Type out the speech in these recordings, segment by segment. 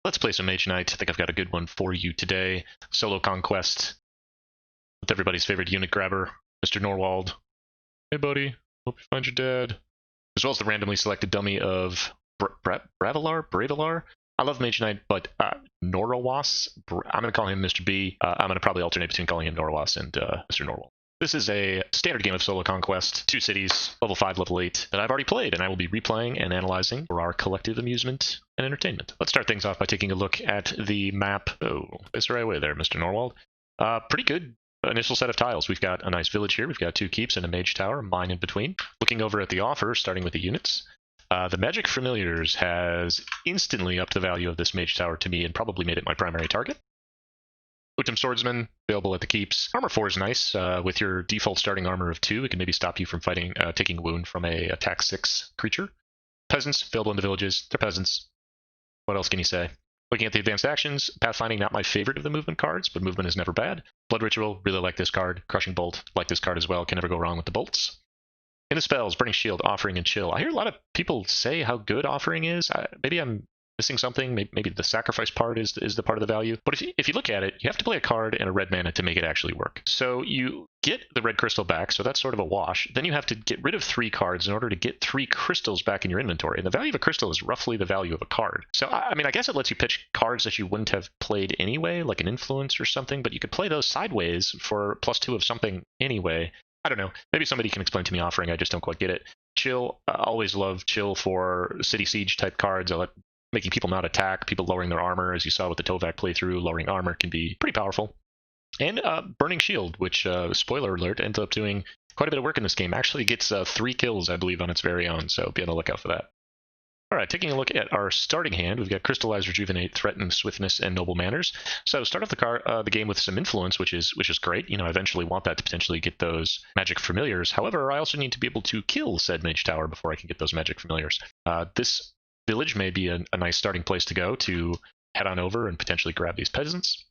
Let's play some Mage Knight. I think I've got a good one for you today. Solo Conquest with everybody's favorite unit grabber, Mr. Norwald. Hey, buddy. Hope you find your dad. As well as the randomly selected dummy of Bravelar? I love Mage Knight, but Norowas, I'm going to call him Mr. B. I'm going to probably alternate between calling him Norowas and Mr. Norwald. This is a standard game of Solo Conquest, 2 cities, level 5, level 8, that I've already played, and I will be replaying and analyzing for our collective amusement and entertainment. Let's start things off by taking a look at the map. Oh, it's the right way there, Mr. Norwald. Pretty good initial set of tiles. We've got a nice village here. We've got 2 keeps and a mage tower, a mine in between. Looking over at the offer, starting with the units. The Magic Familiars has instantly upped the value of this mage tower to me and probably made it my primary target. Utum Swordsman, available at the keeps. Armor 4 is nice. With your default starting armor of 2, it can maybe stop you from fighting, taking a wound from a attack 6 creature. Peasants, available in the villages. They're peasants. What else can you say? Looking at the advanced actions, Pathfinding, not my favorite of the movement cards, but movement is never bad. Blood Ritual, really like this card. Crushing Bolt, like this card as well. Can never go wrong with the bolts. In the spells, Burning Shield, Offering, and Chill. I hear a lot of people say how good Offering is. Maybe I'm missing something. Maybe the sacrifice part is the part of the value. But if you look at it, you have to play a card and a red mana to make it actually work. So you get the red crystal back, so that's sort of a wash. Then you have to get rid of 3 cards in order to get 3 crystals back in your inventory. And the value of a crystal is roughly the value of a card. So, I mean, I guess it lets you pitch cards that you wouldn't have played anyway, like an Influence or something, but you could play those sideways for +2 of something anyway. I don't know. Maybe somebody can explain to me Offering. I just don't quite get it. Chill. Always love Chill for City Siege type cards. Making people not attack, people lowering their armor, as you saw with the Tovak playthrough. Lowering armor can be pretty powerful. And Burning Shield, which, spoiler alert, ends up doing quite a bit of work in this game. Actually gets 3 kills, I believe, on its very own, so be on the lookout for that. All right, taking a look at our starting hand, we've got Crystallize, Rejuvenate, Threaten, Swiftness, and Noble Manners. So start off the game with some Influence, which is great. You know, I eventually want that to potentially get those Magic Familiars. However, I also need to be able to kill said Mage Tower before I can get those Magic Familiars. This village may be a nice starting place to go to head on over and potentially grab these peasants,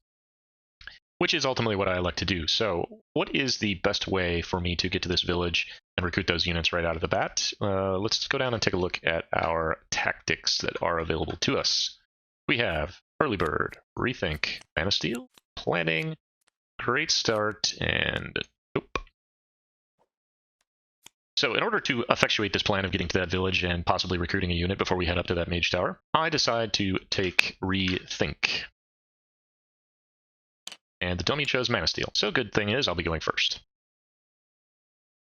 which is ultimately what I like to do. So what is the best way for me to get to this village and recruit those units right out of the bat? Let's go down and take a look at our tactics that are available to us. We have Early Bird, Rethink, Mana Steal, Planning, Great Start, and nope. So in order to effectuate this plan of getting to that village and possibly recruiting a unit before we head up to that mage tower, I decide to take Rethink. And the dummy chose Mana Steal. So good thing is I'll be going first.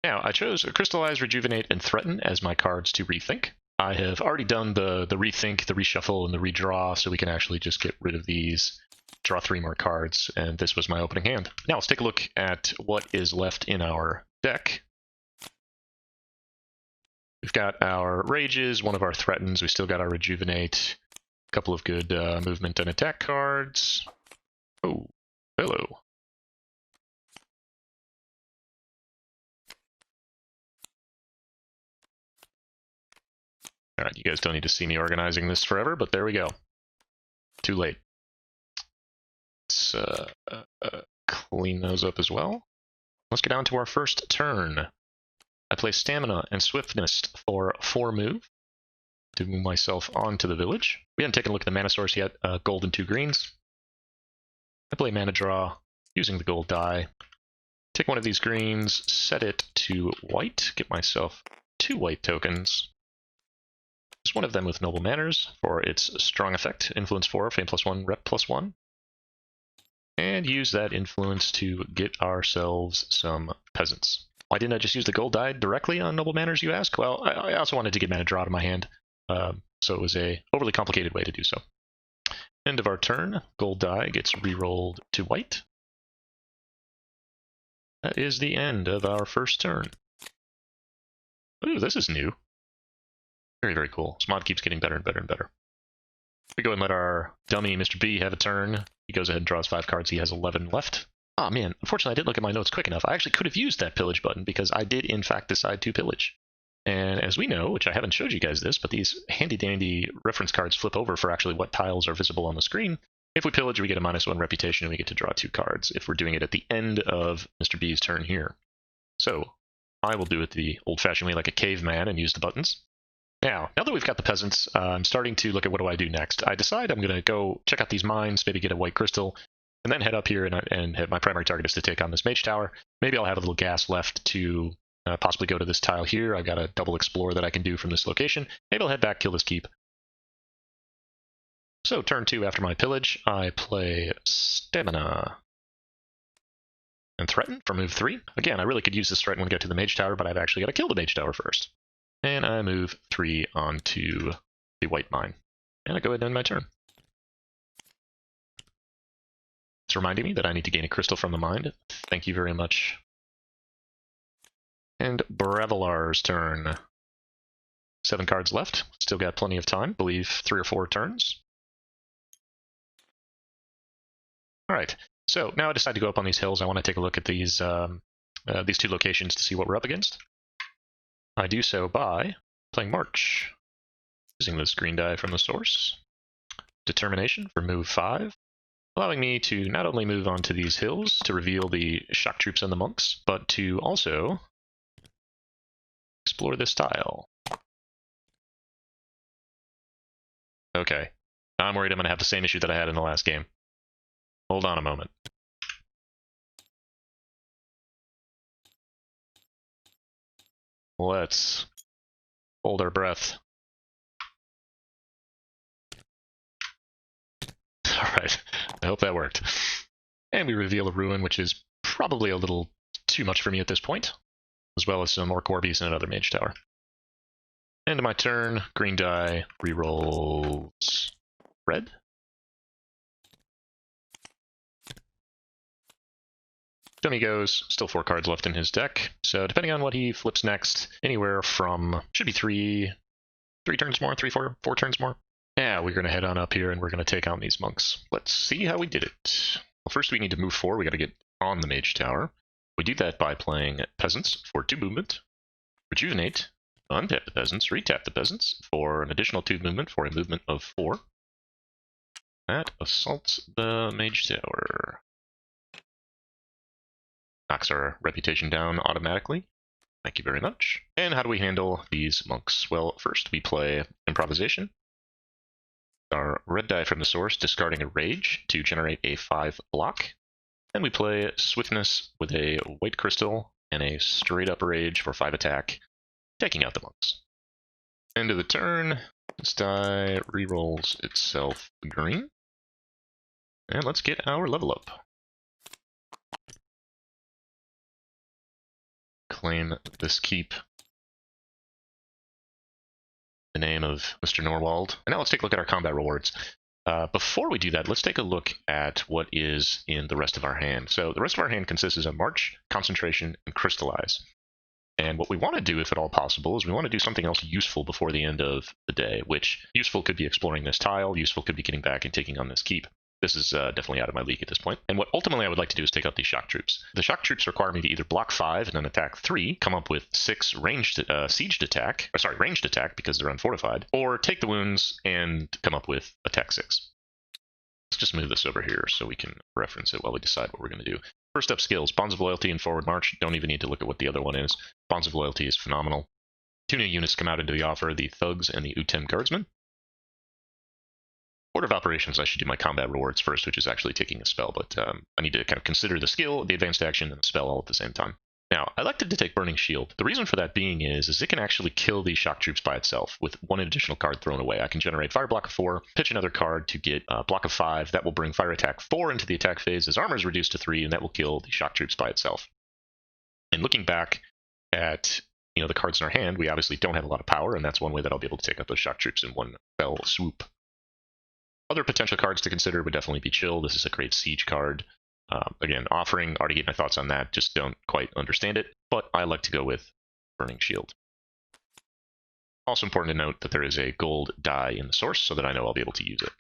Now, I chose Crystallize, Rejuvenate, and Threaten as my cards to Rethink. I have already done the Rethink, the Reshuffle, and the Redraw, so we can actually just get rid of these, draw 3 more cards, and this was my opening hand. Now let's take a look at what is left in our deck. We've got our Rages, one of our Threatens, we still got our Rejuvenate, a couple of good movement and attack cards. Oh, hello. Alright, you guys don't need to see me organizing this forever, but there we go. Too late. Let's clean those up as well. Let's get down to our first turn. I play Stamina and Swiftness for 4 move to move myself onto the village. We haven't taken a look at the mana source yet. Gold and 2 greens. I play Mana Draw using the gold die. Take one of these greens, set it to white, get myself 2 white tokens. Just one of them with Noble Manners for its strong effect. Influence 4, Fame +1, Rep +1. And use that influence to get ourselves some peasants. Why didn't I just use the gold die directly on Noble Manners, you ask? Well, I also wanted to get Mana Draw to my hand, so it was a overly complicated way to do so. End of our turn, gold die gets re-rolled to white. That is the end of our first turn. Ooh, this is new. Very, very cool. This mod keeps getting better and better and better. We go and let our dummy, Mr. B, have a turn. He goes ahead and draws 5 cards. He has 11 left. Ah, man, unfortunately I didn't look at my notes quick enough. I actually could have used that pillage button because I did in fact decide to pillage. And as we know, which I haven't showed you guys this, but these handy-dandy reference cards flip over for actually what tiles are visible on the screen. If we pillage, we get a -1 reputation and we get to draw 2 cards if we're doing it at the end of Mr. B's turn here. So I will do it the old-fashioned way like a caveman and use the buttons. Now that we've got the peasants, I'm starting to look at what do I do next. I decide I'm going to go check out these mines, maybe get a white crystal, and then head up here and my primary target is to take on this mage tower. Maybe I'll have a little gas left to possibly go to this tile here. I've got a double explore that I can do from this location. Maybe I'll head back, kill this keep. So turn 2 after my pillage, I play Stamina. And Threaten for move 3. Again, I really could use this Threaten when I get to the mage tower, but I've actually got to kill the mage tower first. And I move 3 onto the white mine. And I go ahead and end my turn. It's reminding me that I need to gain a crystal from the mine. Thank you very much. And Bravelar's turn. 7 cards left. Still got plenty of time. I believe 3 or 4 turns. Alright, so now I decide to go up on these hills. I want to take a look at these 2 locations to see what we're up against. I do so by playing March, using this green die from the source. Determination for move 5, allowing me to not only move onto these hills to reveal the shock troops and the monks, but to also explore this tile. Okay, I'm worried I'm going to have the same issue that I had in the last game. Hold on a moment. Let's hold our breath. Alright, I hope that worked. And we reveal a ruin, which is probably a little too much for me at this point, as well as some more Corbies and another mage tower. End of my turn, green die rerolls red. Dummy goes, still 4 cards left in his deck, so depending on what he flips next, anywhere from, should be 3 turns more, 4 turns more. Yeah, we're going to head on up here and we're going to take on these monks. Let's see how we did it. Well, first we need to move forward, we got to get on the mage tower. We do that by playing peasants for 2 movement, rejuvenate, untap the peasants, retap the peasants for an additional 2 movement for a movement of 4. That assaults the mage tower. Knocks our reputation down automatically. Thank you very much. And how do we handle these monks? Well, first we play improvisation. Our red die from the source, discarding a rage to generate a 5 block. Then we play swiftness with a white crystal and a straight up rage for 5 attack, taking out the monks. End of the turn, this die rerolls itself green. And let's get our level up. Claim this keep. The name of Mr. Norwald. And now let's take a look at our combat rewards. Before we do that, let's take a look at what is in the rest of our hand. So the rest of our hand consists of March, Concentration, and Crystallize. And what we want to do, if at all possible, is we want to do something else useful before the end of the day, which useful could be exploring this tile, useful could be getting back and taking on this keep. This is definitely out of my league at this point. And what ultimately I would like to do is take out these shock troops. The shock troops require me to either block 5 and then attack 3, come up with 6 ranged attack because they're unfortified, or take the wounds and come up with attack 6. Let's just move this over here so we can reference it while we decide what we're going to do. First up, skills. Bonds of Loyalty and Forward March. Don't even need to look at what the other one is. Bonds of Loyalty is phenomenal. 2 new units come out into the offer, the Thugs and the Utem Guardsmen. Order of operations, I should do my combat rewards first, which is actually taking a spell, but I need to kind of consider the skill, the advanced action, and the spell all at the same time. Now, I elected to take Burning Shield. The reason for that being is it can actually kill these shock troops by itself with 1 additional card thrown away. I can generate Fire Block of 4, pitch another card to get a Block of 5. That will bring Fire Attack 4 into the attack phase as armor is reduced to 3, and that will kill the shock troops by itself. And looking back at the cards in our hand, we obviously don't have a lot of power, and that's one way that I'll be able to take out those shock troops in one fell swoop. Other potential cards to consider would definitely be Chill. This is a great siege card. Again, Offering, already gave my thoughts on that, just don't quite understand it, but I like to go with Burning Shield. Also important to note that there is a gold die in the source so that I know I'll be able to use it.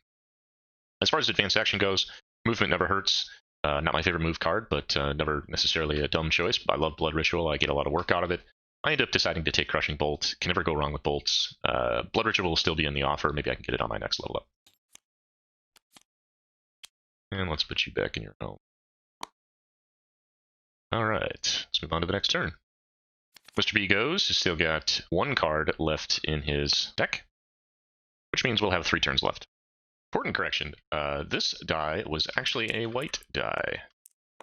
As far as advanced action goes, movement never hurts. Not my favorite move card, but never necessarily a dumb choice. I love Blood Ritual, I get a lot of work out of it. I end up deciding to take Crushing Bolt. Can never go wrong with bolts. Blood Ritual will still be in the offer, maybe I can get it on my next level up. And let's put you back in your home. Alright, let's move on to the next turn. Mr. B goes. He's still got one card left in his deck, which means we'll have 3 turns left. Important correction. This die was actually a white die.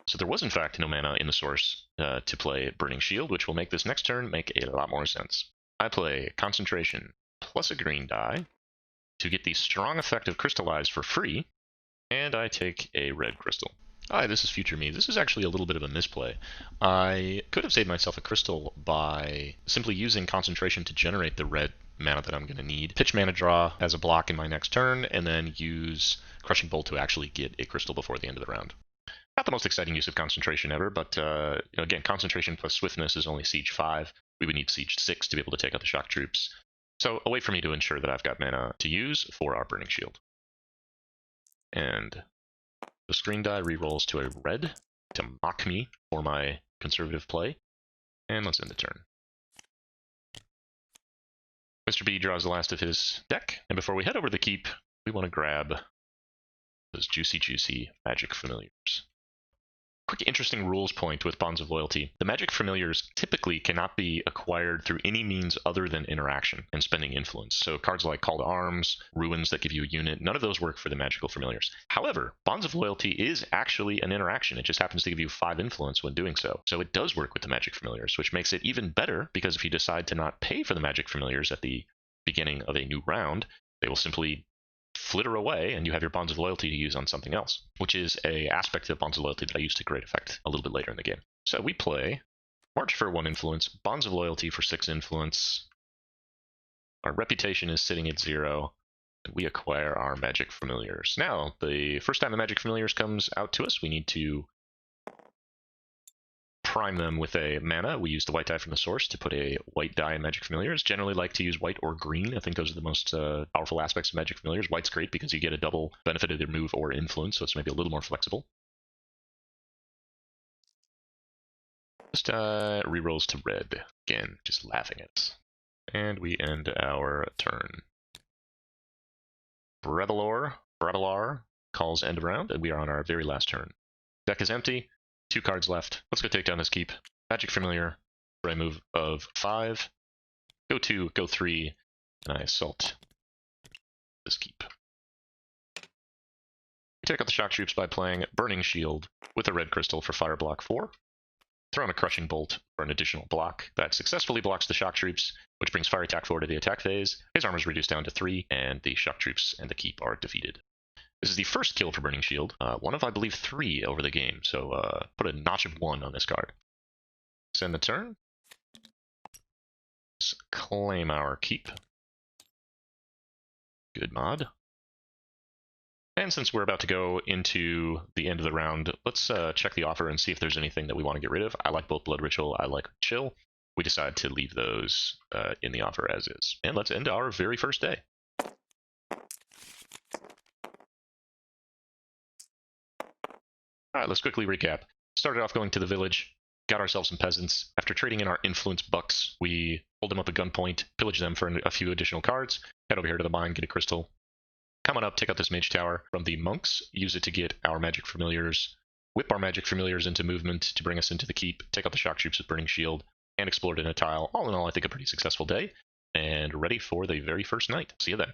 So there was, in fact, no mana in the source to play Burning Shield, which will make this next turn make a lot more sense. I play Concentration plus a green die to get the strong effect of Crystallize for free, and I take a red crystal. Hi, this is Future Me. This is actually a little bit of a misplay. I could have saved myself a crystal by simply using Concentration to generate the red mana that I'm going to need, pitch Mana Draw as a block in my next turn, and then use Crushing Bolt to actually get a crystal before the end of the round. Not the most exciting use of Concentration ever, but again, Concentration plus Swiftness is only Siege 5. We would need Siege 6 to be able to take out the Shock Troops. So a way for me to ensure that I've got mana to use for our Burning Shield. And the screen die rerolls to a red to mock me for my conservative play. And let's end the turn. Mr. B draws the last of his deck, and before we head over to the keep, we want to grab those juicy Magic Familiars. Quick interesting rules point with Bonds of Loyalty. The Magic Familiars typically cannot be acquired through any means other than interaction and spending influence. So cards like Call to Arms, Ruins that give you a unit, none of those work for the Magical Familiars. However, Bonds of Loyalty is actually an interaction. It just happens to give you 5 influence when doing so. So it does work with the Magic Familiars, which makes it even better because if you decide to not pay for the Magic Familiars at the beginning of a new round, they will simply flitter away and you have your Bonds of Loyalty to use on something else, which is a aspect of Bonds of Loyalty that I use to great effect a little bit later in the game. So we play March for 1 influence, Bonds of Loyalty for 6 influence. Our reputation is sitting at 0, and we acquire our Magic Familiars. Now, the first time the Magic Familiars comes out to us, we need to prime them with a mana. We use the white die from the source to put a white die in Magic Familiars. Generally like to use white or green. I think those are the most powerful aspects of Magic Familiars. White's great because you get a double benefit of their move or influence, so it's maybe a little more flexible. Just rerolls to red. Again, just laughing at us. And we end our turn. Brevelar calls end of round, and we are on our very last turn. Deck is empty. 2 cards left. Let's go take down this keep. Magic Familiar for a move of 5. Go 2, go 3, and I assault this keep. We take out the Shock Troops by playing Burning Shield with a red crystal for fire block 4. Throw in a Crushing Bolt for an additional block that successfully blocks the Shock Troops, which brings Fire Attack 4 to the attack phase. His armor is reduced down to 3, and the Shock Troops and the keep are defeated. This is the first kill for Burning Shield, one of, I believe, 3 over the game, so put a notch of 1 on this card. Send the turn. Let's claim our keep. Good mod. And since we're about to go into the end of the round, let's check the offer and see if there's anything that we want to get rid of. I like both Blood Ritual, I like Chill. We decide to leave those in the offer as is. And let's end our very first day. Alright, let's quickly recap. Started off going to the village, got ourselves some peasants. After trading in our influence bucks, we hold them up at gunpoint, pillage them for a few additional cards, head over here to the mine, get a crystal. Come on up, take out this mage tower from the monks, use it to get our Magic Familiars, whip our Magic Familiars into movement to bring us into the keep, take out the Shock Troops with Burning Shield, and explore it in a tile. All in all, I think a pretty successful day, and ready for the very first night. See you then.